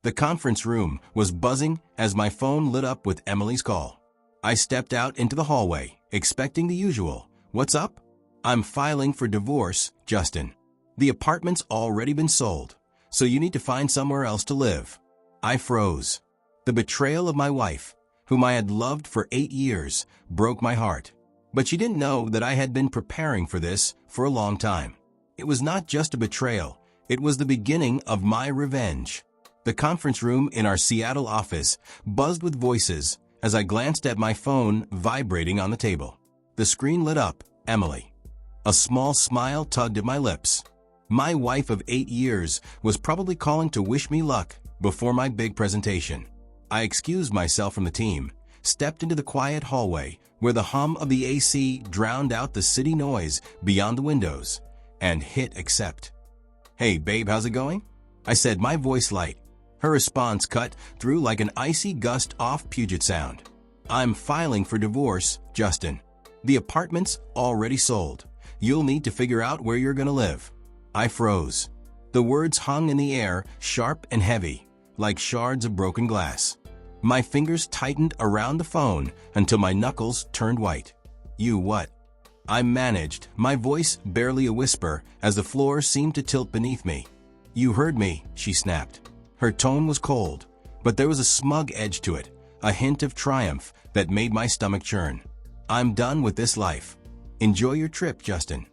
The conference room was buzzing as my phone lit up with Emily's call. I stepped out into the hallway, expecting the usual. "What's up?" "I'm filing for divorce, Justin. The apartment's already been sold, so you need to find somewhere else to live." I froze. The betrayal of my wife, whom I had loved for 8 years, broke my heart. But she didn't know that I had been preparing for this for a long time. It was not just a betrayal, it was the beginning of my revenge. The conference room in our Seattle office buzzed with voices as I glanced at my phone vibrating on the table. The screen lit up, Emily. A small smile tugged at my lips. My wife of 8 years was probably calling to wish me luck before my big presentation. I excused myself from the team, stepped into the quiet hallway where the hum of the AC drowned out the city noise beyond the windows, and hit accept. "Hey babe, how's it going?" I said, my voice light. Her response cut through like an icy gust off Puget Sound. "I'm filing for divorce, Justin. The apartment's already sold. You'll need to figure out where you're gonna live." I froze. The words hung in the air, sharp and heavy, like shards of broken glass. My fingers tightened around the phone until my knuckles turned white. "You what?" I managed, my voice barely a whisper as the floor seemed to tilt beneath me. "You heard me," she snapped. Her tone was cold, but there was a smug edge to it, a hint of triumph that made my stomach churn. "I'm done with this life. Enjoy your trip, Justin."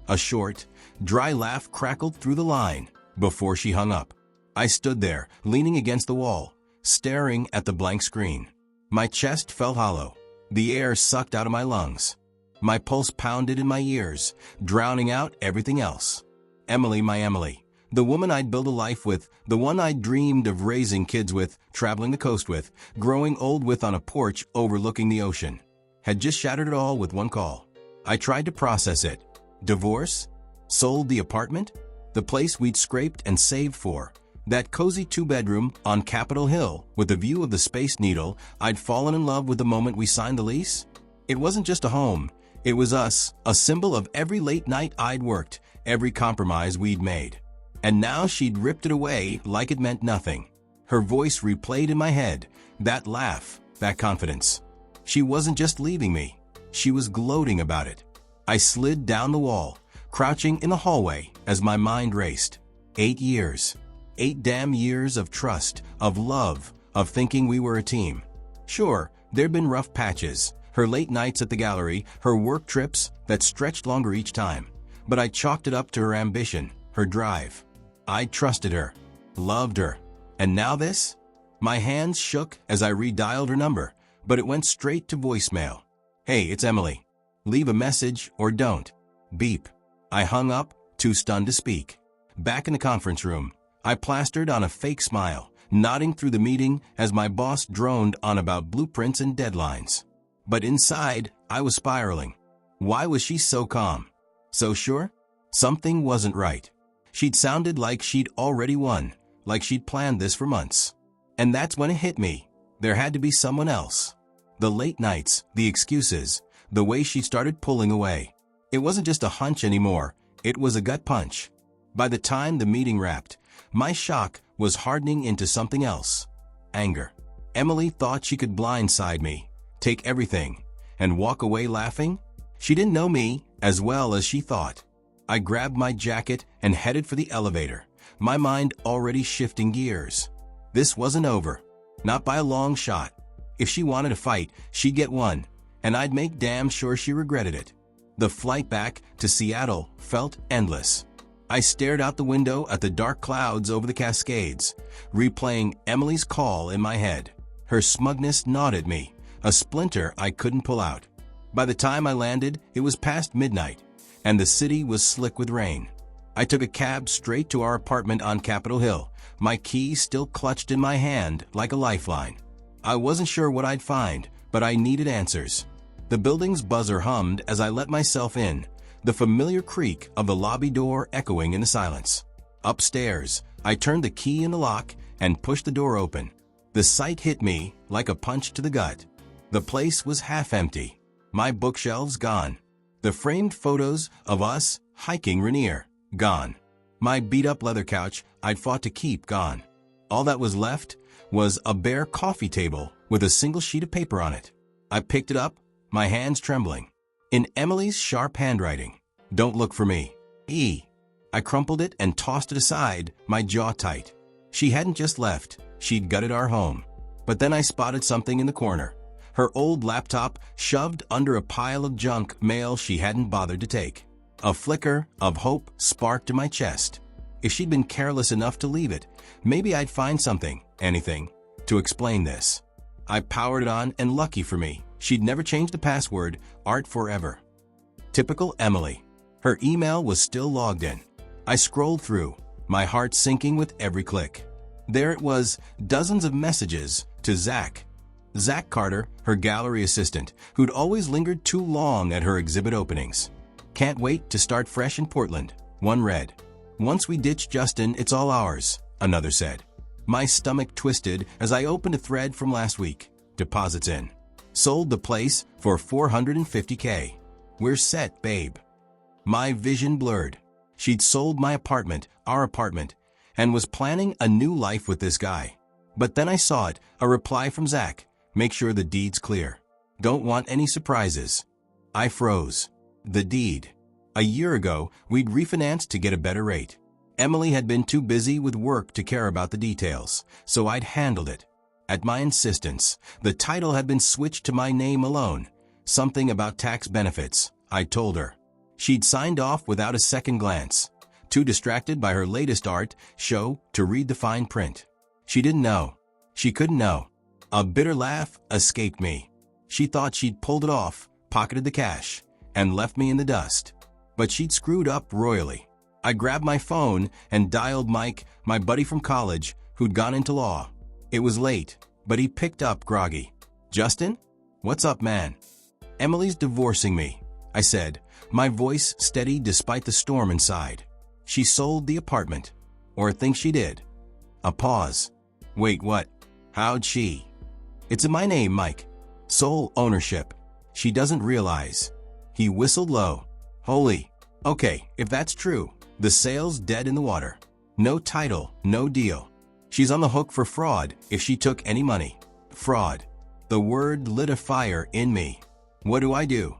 A short, dry laugh crackled through the line before she hung up. I stood there, leaning against the wall, staring at the blank screen. My chest felt hollow. The air sucked out of my lungs. My pulse pounded in my ears, drowning out everything else. Emily, my Emily. The woman I'd built a life with, the one I'd dreamed of raising kids with, traveling the coast with, growing old with on a porch overlooking the ocean, had just shattered it all with one call. I tried to process it. Divorce? Sold the apartment? The place we'd scraped and saved for. That cozy 2-bedroom on Capitol Hill with the view of the Space Needle I'd fallen in love with the moment we signed the lease? It wasn't just a home. It was us, a symbol of every late night I'd worked, every compromise we'd made. And now she'd ripped it away like it meant nothing. Her voice replayed in my head, that laugh, that confidence. She wasn't just leaving me. She was gloating about it. I slid down the wall, crouching in the hallway as my mind raced. 8 years. 8 damn years of trust, of love, of thinking we were a team. Sure, there'd been rough patches, her late nights at the gallery, her work trips that stretched longer each time. But I chalked it up to her ambition, her drive. I trusted her, loved her. And now this? My hands shook as I redialed her number, but it went straight to voicemail. "Hey, it's Emily. Leave a message or don't." Beep. I hung up, too stunned to speak. Back in the conference room, I plastered on a fake smile, nodding through the meeting as my boss droned on about blueprints and deadlines. But inside, I was spiraling. Why was she so calm? So sure? Something wasn't right. She'd sounded like she'd already won, like she'd planned this for months. And that's when it hit me. There had to be someone else. The late nights, the excuses, the way she started pulling away. It wasn't just a hunch anymore, it was a gut punch. By the time the meeting wrapped, my shock was hardening into something else. Anger. Emily thought she could blindside me, take everything, and walk away laughing. She didn't know me as well as she thought. I grabbed my jacket and headed for the elevator, my mind already shifting gears. This wasn't over. Not by a long shot. If she wanted to fight, she'd get one, and I'd make damn sure she regretted it. The flight back to Seattle felt endless. I stared out the window at the dark clouds over the Cascades, replaying Emily's call in my head. Her smugness gnawed at me, a splinter I couldn't pull out. By the time I landed, it was past midnight, and the city was slick with rain. I took a cab straight to our apartment on Capitol Hill, my key still clutched in my hand like a lifeline. I wasn't sure what I'd find, but I needed answers. The building's buzzer hummed as I let myself in, the familiar creak of the lobby door echoing in the silence. Upstairs, I turned the key in the lock and pushed the door open. The sight hit me like a punch to the gut. The place was half empty, my bookshelves gone. The framed photos of us hiking Rainier, gone. My beat-up leather couch I'd fought to keep, gone. All that was left was a bare coffee table with a single sheet of paper on it. I picked it up, my hands trembling. In Emily's sharp handwriting, "Don't look for me. E." I crumpled it and tossed it aside, my jaw tight. She hadn't just left, she'd gutted our home. But then I spotted something in the corner. Her old laptop shoved under a pile of junk mail she hadn't bothered to take. A flicker of hope sparked in my chest. If she'd been careless enough to leave it, maybe I'd find something, anything, to explain this. I powered it on, and lucky for me, she'd never changed the password, art forever. Typical Emily. Her email was still logged in. I scrolled through, my heart sinking with every click. There it was, dozens of messages to Zach. Zach Carter, her gallery assistant, who'd always lingered too long at her exhibit openings. "Can't wait to start fresh in Portland," one read. "Once we ditch Justin, it's all ours," another said. My stomach twisted as I opened a thread from last week. "Deposits in. Sold the place for $450K. We're set, babe." My vision blurred. She'd sold my apartment, our apartment, and was planning a new life with this guy. But then I saw it, a reply from Zach. "Make sure the deed's clear. Don't want any surprises." I froze. The deed. A year ago, we'd refinanced to get a better rate. Emily had been too busy with work to care about the details, so I'd handled it. At my insistence, the title had been switched to my name alone. Something about tax benefits, I told her. She'd signed off without a second glance, too distracted by her latest art show to read the fine print. She didn't know. She couldn't know. A bitter laugh escaped me. She thought she'd pulled it off, pocketed the cash, and left me in the dust. But she'd screwed up royally. I grabbed my phone and dialed Mike, my buddy from college, who'd gone into law. It was late, but he picked up groggy. "Justin? What's up, man?" "Emily's divorcing me," I said, my voice steady despite the storm inside. "She sold the apartment. Or thinks she did." A pause. "Wait, what? How'd she?" "It's in my name, Mike. Sole ownership. She doesn't realize." He whistled low. "Holy. Okay, if that's true, the sale's dead in the water. No title, no deal. She's on the hook for fraud if she took any money." Fraud. The word lit a fire in me. What do I do?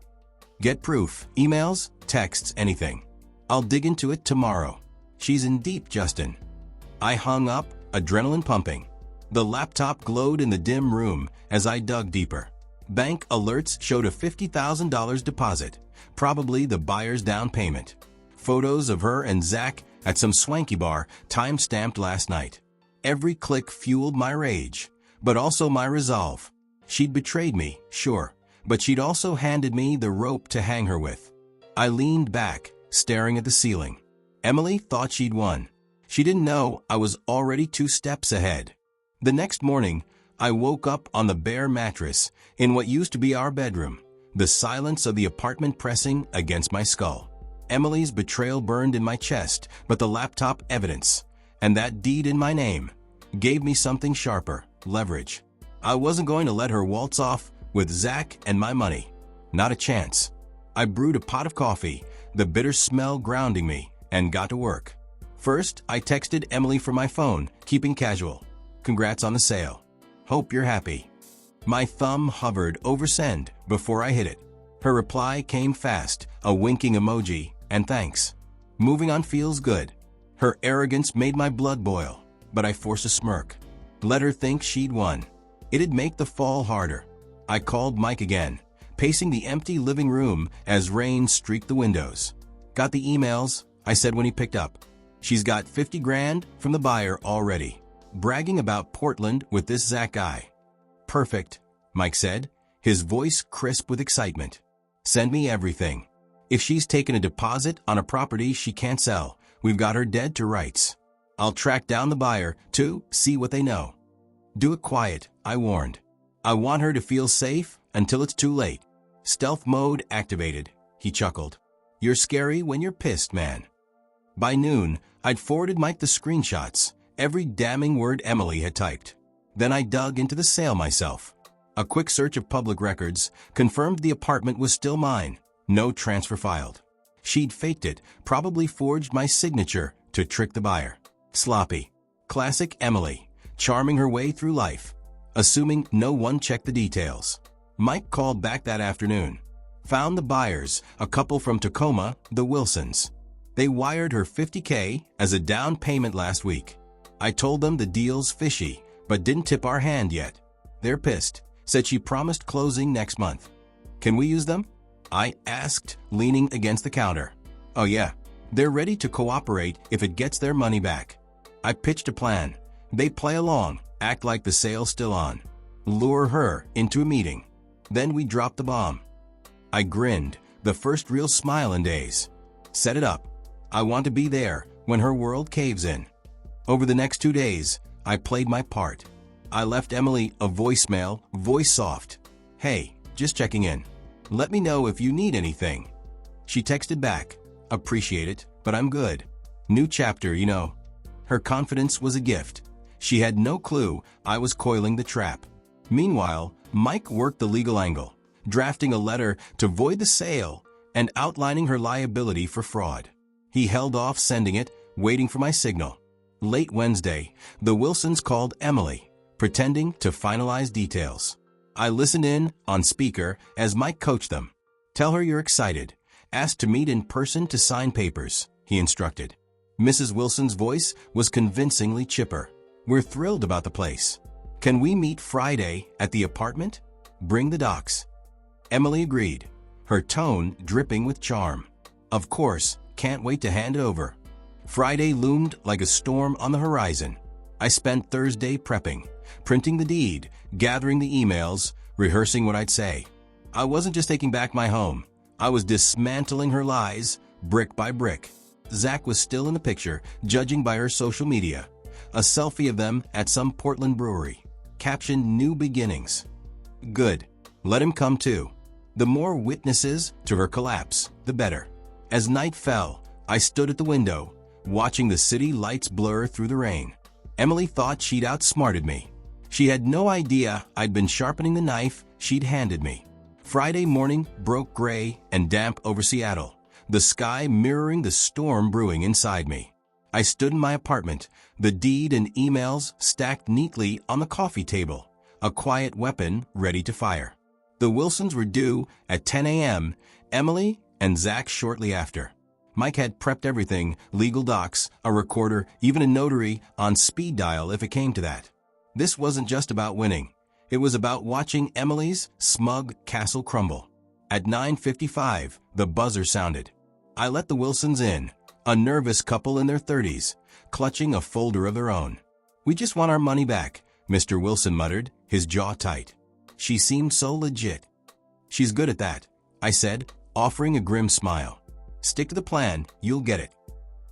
Get proof, emails, texts, anything. I'll dig into it tomorrow. She's in deep, Justin. I hung up, adrenaline pumping. The laptop glowed in the dim room as I dug deeper. Bank alerts showed a $50,000 deposit, probably the buyer's down payment. Photos of her and Zach at some swanky bar, time-stamped last night. Every click fueled my rage, but also my resolve. She'd betrayed me, sure, but she'd also handed me the rope to hang her with. I leaned back, staring at the ceiling. Emily thought she'd won. She didn't know I was already 2 steps ahead. The next morning, I woke up on the bare mattress in what used to be our bedroom, the silence of the apartment pressing against my skull. Emily's betrayal burned in my chest, but the laptop evidence, and that deed in my name, gave me something sharper, leverage. I wasn't going to let her waltz off with Zach and my money. Not a chance. I brewed a pot of coffee, the bitter smell grounding me, and got to work. First, I texted Emily from my phone, keeping casual. "Congrats on the sale. Hope you're happy." My thumb hovered over send before I hit it. Her reply came fast, a winking emoji, and thanks. Moving on feels good. Her arrogance made my blood boil, but I forced a smirk. Let her think she'd won. It'd make the fall harder. I called Mike again, pacing the empty living room as rain streaked the windows. "Got the emails," I said when he picked up. "She's got 50 grand from the buyer already. Bragging about Portland with this Zach guy." "Perfect," Mike said, his voice crisp with excitement. "Send me everything. If she's taken a deposit on a property she can't sell, we've got her dead to rights. I'll track down the buyer, too, see what they know." "Do it quiet," I warned. "I want her to feel safe until it's too late." "Stealth mode activated," he chuckled. "You're scary when you're pissed, man." By noon, I'd forwarded Mike the screenshots, every damning word Emily had typed. Then I dug into the sale myself. A quick search of public records confirmed the apartment was still mine, no transfer filed. She'd faked it, probably forged my signature to trick the buyer. Sloppy. Classic Emily, charming her way through life, assuming no one checked the details. Mike called back that afternoon. Found the buyers, a couple from Tacoma, the Wilsons. They wired her $50K as a down payment last week. I told them the deal's fishy, but didn't tip our hand yet. They're pissed, said she promised closing next month. Can we use them? I asked, leaning against the counter. Oh yeah, they're ready to cooperate if it gets their money back. I pitched a plan. They play along, act like the sale's still on. Lure her into a meeting. Then we drop the bomb. I grinned, the first real smile in days. Set it up. I want to be there when her world caves in. Over the next 2 days, I played my part. I left Emily a voicemail, voice soft. Hey, just checking in. Let me know if you need anything. She texted back. Appreciate it, but I'm good. New chapter, you know. Her confidence was a gift. She had no clue I was coiling the trap. Meanwhile, Mike worked the legal angle, drafting a letter to void the sale and outlining her liability for fraud. He held off sending it, waiting for my signal. Late Wednesday, the Wilsons called Emily, pretending to finalize details. I listened in on speaker as Mike coached them. Tell her you're excited. Ask to meet in person to sign papers, he instructed. Mrs. Wilson's voice was convincingly chipper. We're thrilled about the place. Can we meet Friday at the apartment? Bring the docs. Emily agreed, her tone dripping with charm. Of course, can't wait to hand it over. Friday loomed like a storm on the horizon. I spent Thursday prepping, printing the deed, gathering the emails, rehearsing what I'd say. I wasn't just taking back my home. I was dismantling her lies, brick by brick. Zach was still in the picture, judging by her social media. A selfie of them at some Portland brewery. Caption New Beginnings. Good. Let him come too. The more witnesses to her collapse, the better. As night fell, I stood at the window, watching the city lights blur through the rain. Emily thought she'd outsmarted me. She had no idea I'd been sharpening the knife she'd handed me. Friday morning broke gray and damp over Seattle, the sky mirroring the storm brewing inside me. I stood in my apartment, the deed and emails stacked neatly on the coffee table, a quiet weapon ready to fire. The Wilsons were due at 10 a.m., Emily and Zach shortly after. Mike had prepped everything, legal docs, a recorder, even a notary on speed dial if it came to that. This wasn't just about winning. It was about watching Emily's smug castle crumble. At 9:55, the buzzer sounded. I let the Wilsons in, a nervous couple in their 30s, clutching a folder of their own. We just want our money back, Mr. Wilson muttered, his jaw tight. She seemed so legit. She's good at that, I said, offering a grim smile. Stick to the plan, you'll get it.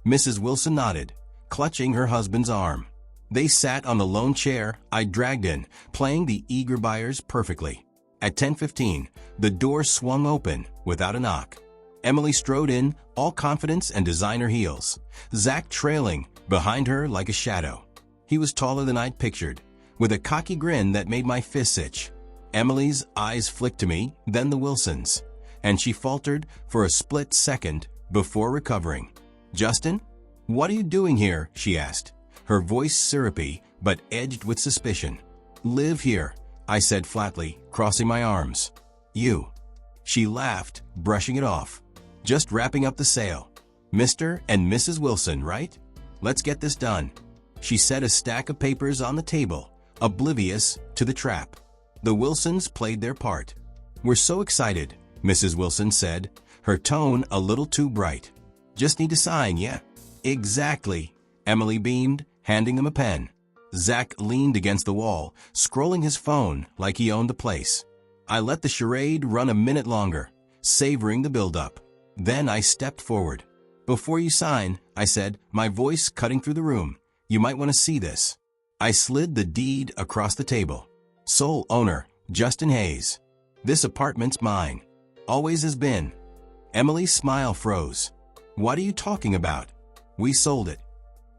Mrs. Wilson nodded, clutching her husband's arm. They sat on the lone chair I dragged in, playing the eager buyers perfectly. At 10:15, the door swung open without a knock. Emily strode in, all confidence and designer heels, Zach trailing behind her like a shadow. He was taller than I'd pictured, with a cocky grin that made my fists itch. Emily's eyes flicked to me, then the Wilsons, and she faltered for a split second before recovering. Justin? What are you doing here? She asked, her voice syrupy but edged with suspicion. Live here, I said flatly, crossing my arms. You. She laughed, brushing it off. Just wrapping up the sale. Mr. and Mrs. Wilson, right? Let's get this done. She set a stack of papers on the table, oblivious to the trap. The Wilsons played their part. We're so excited, Mrs. Wilson said, her tone a little too bright. Just need to sign, yeah? Exactly, Emily beamed, handing them a pen. Zach leaned against the wall, scrolling his phone like he owned the place. I let the charade run a minute longer, savoring the build-up. Then I stepped forward. Before you sign, I said, my voice cutting through the room, you might want to see this. I slid the deed across the table. Sole owner, Justin Hayes. This apartment's mine. Always has been. Emily's smile froze. What are you talking about? We sold it.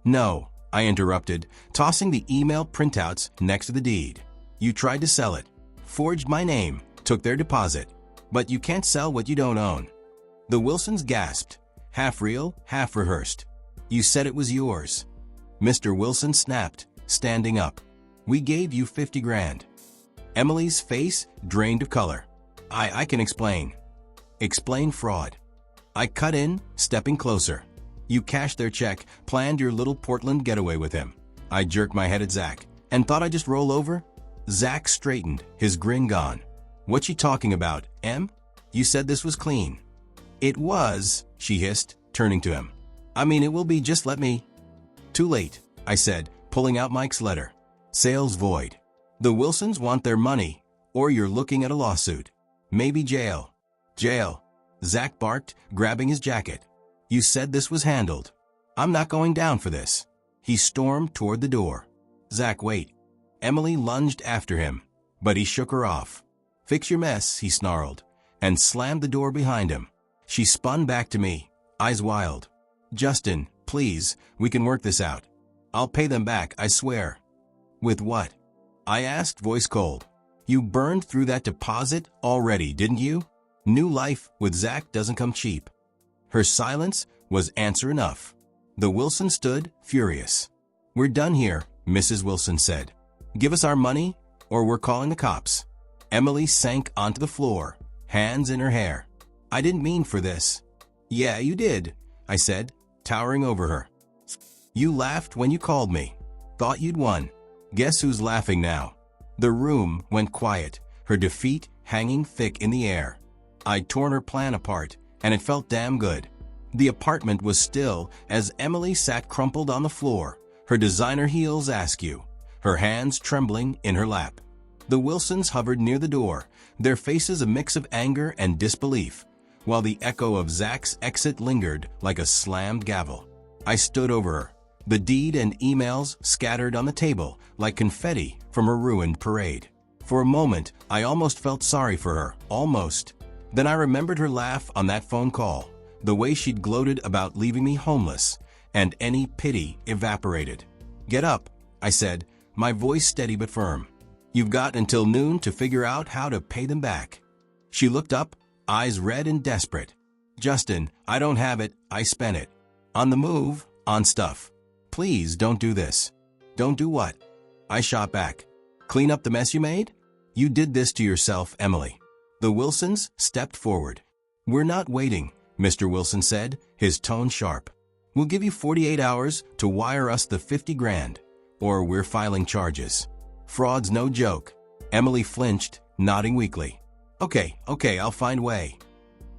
No, I interrupted, tossing the email printouts next to the deed. You tried to sell it. Forged my name, took their deposit. But you can't sell what you don't own. The Wilsons gasped, half real, half rehearsed. You said it was yours. Mr. Wilson snapped, standing up. We gave you 50 grand. Emily's face drained of color. I can explain. Explain fraud. I cut in, stepping closer. You cashed their check, planned your little Portland getaway with him. I jerked my head at Zach, and thought I'd just roll over? Zach straightened, his grin gone. What you talking about, Em? You said this was clean. It was, she hissed, turning to him. I mean, it will be, just let me. Too late, I said, pulling out Mike's letter. Sales void. The Wilsons want their money, or you're looking at a lawsuit. Maybe jail. Jail. Zach barked, grabbing his jacket. You said this was handled. I'm not going down for this. He stormed toward the door. Zach, wait. Emily lunged after him, but he shook her off. Fix your mess, he snarled, and slammed the door behind him. She spun back to me, eyes wild. Justin, please, we can work this out. I'll pay them back, I swear. With what? I asked, voice cold. You burned through that deposit already, didn't you? New life with Zach doesn't come cheap. Her silence was answer enough. The Wilson stood, furious. We're done here, Mrs. Wilson said. Give us our money, or we're calling the cops. Emily sank onto the floor, hands in her hair. I didn't mean for this. Yeah, you did, I said, towering over her. You laughed when you called me. Thought you'd won. Guess who's laughing now? The room went quiet, her defeat hanging thick in the air. I'd torn her plan apart, and it felt damn good. The apartment was still as Emily sat crumpled on the floor, her designer heels askew, her hands trembling in her lap. The Wilsons hovered near the door, their faces a mix of anger and disbelief, while the echo of Zach's exit lingered like a slammed gavel. I stood over her, the deed and emails scattered on the table like confetti from a ruined parade. For a moment, I almost felt sorry for her, almost. Then I remembered her laugh on that phone call, the way she'd gloated about leaving me homeless, and any pity evaporated. Get up, I said, my voice steady but firm. You've got until noon to figure out how to pay them back. She looked up, eyes red and desperate. Justin, I don't have it, I spent it. On the move, on stuff. Please don't do this. Don't do what? I shot back. Clean up the mess you made? You did this to yourself, Emily. The Wilsons stepped forward. We're not waiting, Mr. Wilson said, his tone sharp. We'll give you 48 hours to wire us the 50 grand, or we're filing charges. Fraud's no joke. Emily flinched, nodding weakly. Okay, I'll find way.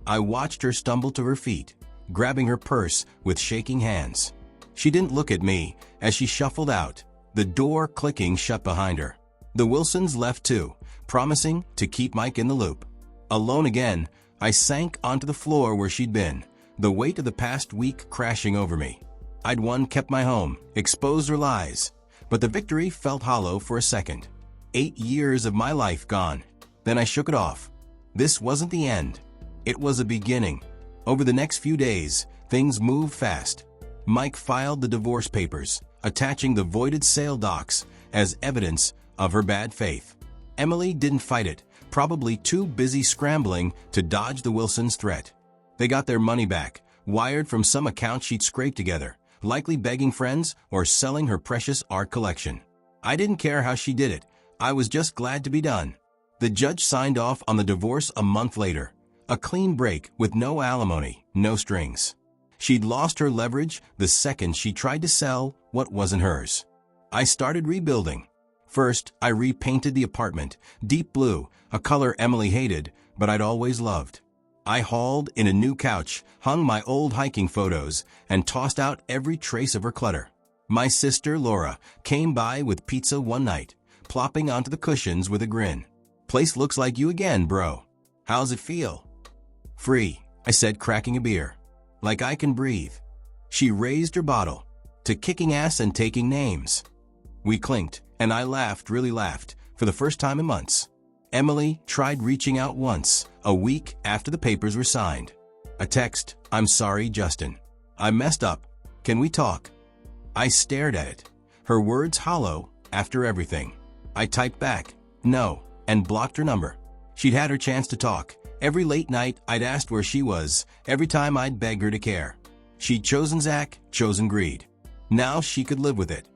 I watched her stumble to her feet, grabbing her purse with shaking hands. She didn't look at me as she shuffled out, the door clicking shut behind her. The Wilsons left too, promising to keep Mike in the loop. Alone again, I sank onto the floor where she'd been, the weight of the past week crashing over me. I'd won, kept my home, exposed her lies, but the victory felt hollow for a second. 8 years of my life gone. Then I shook it off. This wasn't the end. It was a beginning. Over the next few days, things moved fast. Mike filed the divorce papers, attaching the voided sale docs as evidence of her bad faith. Emily didn't fight it, probably too busy scrambling to dodge the Wilsons' threat. They got their money back, wired from some account she'd scraped together, likely begging friends or selling her precious art collection. I didn't care how she did it. I was just glad to be done. The judge signed off on the divorce a month later. A clean break with no alimony, no strings. She'd lost her leverage the second she tried to sell what wasn't hers. I started rebuilding. First, I repainted the apartment, deep blue, a color Emily hated, but I'd always loved. I hauled in a new couch, hung my old hiking photos, and tossed out every trace of her clutter. My sister, Laura, came by with pizza one night, plopping onto the cushions with a grin. Place looks like you again, bro. How's it feel? Free, I said, cracking a beer. Like I can breathe. She raised her bottle. To kicking ass and taking names. We clinked, and I laughed, really laughed, for the first time in months. Emily tried reaching out once, a week after the papers were signed. A text, I'm sorry, Justin. I messed up. Can we talk? I stared at it, her words hollow after everything. I typed back, no, and blocked her number. She'd had her chance to talk. Every late night, I'd asked where she was, every time I'd begged her to care. She'd chosen Zach, chosen greed. Now she could live with it.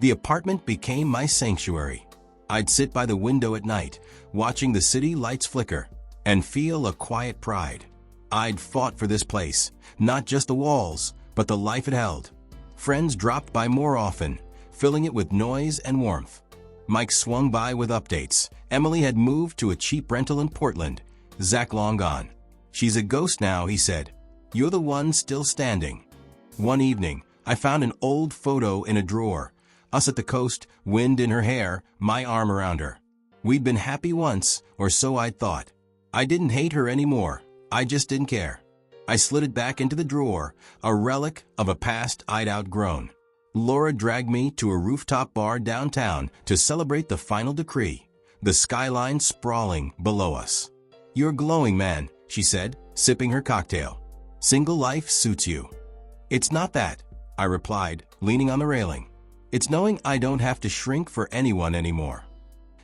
The apartment became my sanctuary. I'd sit by the window at night, watching the city lights flicker, and feel a quiet pride. I'd fought for this place, not just the walls, but the life it held. Friends dropped by more often, filling it with noise and warmth. Mike swung by with updates. Emily had moved to a cheap rental in Portland. Zach long gone. "She's a ghost now," he said. "You're the one still standing." One evening, I found an old photo in a drawer. Us at the coast, wind in her hair, my arm around her. We'd been happy once, or so I'd thought. I didn't hate her anymore. I just didn't care. I slid it back into the drawer, a relic of a past I'd outgrown. Laura dragged me to a rooftop bar downtown to celebrate the final decree, the skyline sprawling below us. "You're glowing, man," she said, sipping her cocktail. "Single life suits you." "It's not that," I replied, leaning on the railing. "It's knowing I don't have to shrink for anyone anymore."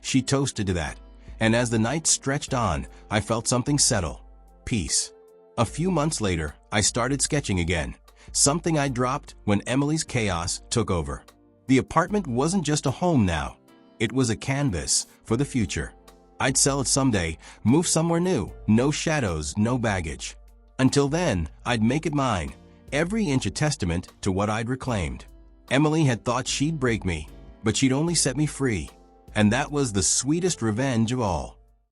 She toasted to that, and as the night stretched on, I felt something settle. Peace. A few months later, I started sketching again, something I dropped when Emily's chaos took over. The apartment wasn't just a home now. It was a canvas for the future. I'd sell it someday, move somewhere new, no shadows, no baggage. Until then, I'd make it mine, every inch a testament to what I'd reclaimed. Emily had thought she'd break me, but she'd only set me free. And that was the sweetest revenge of all.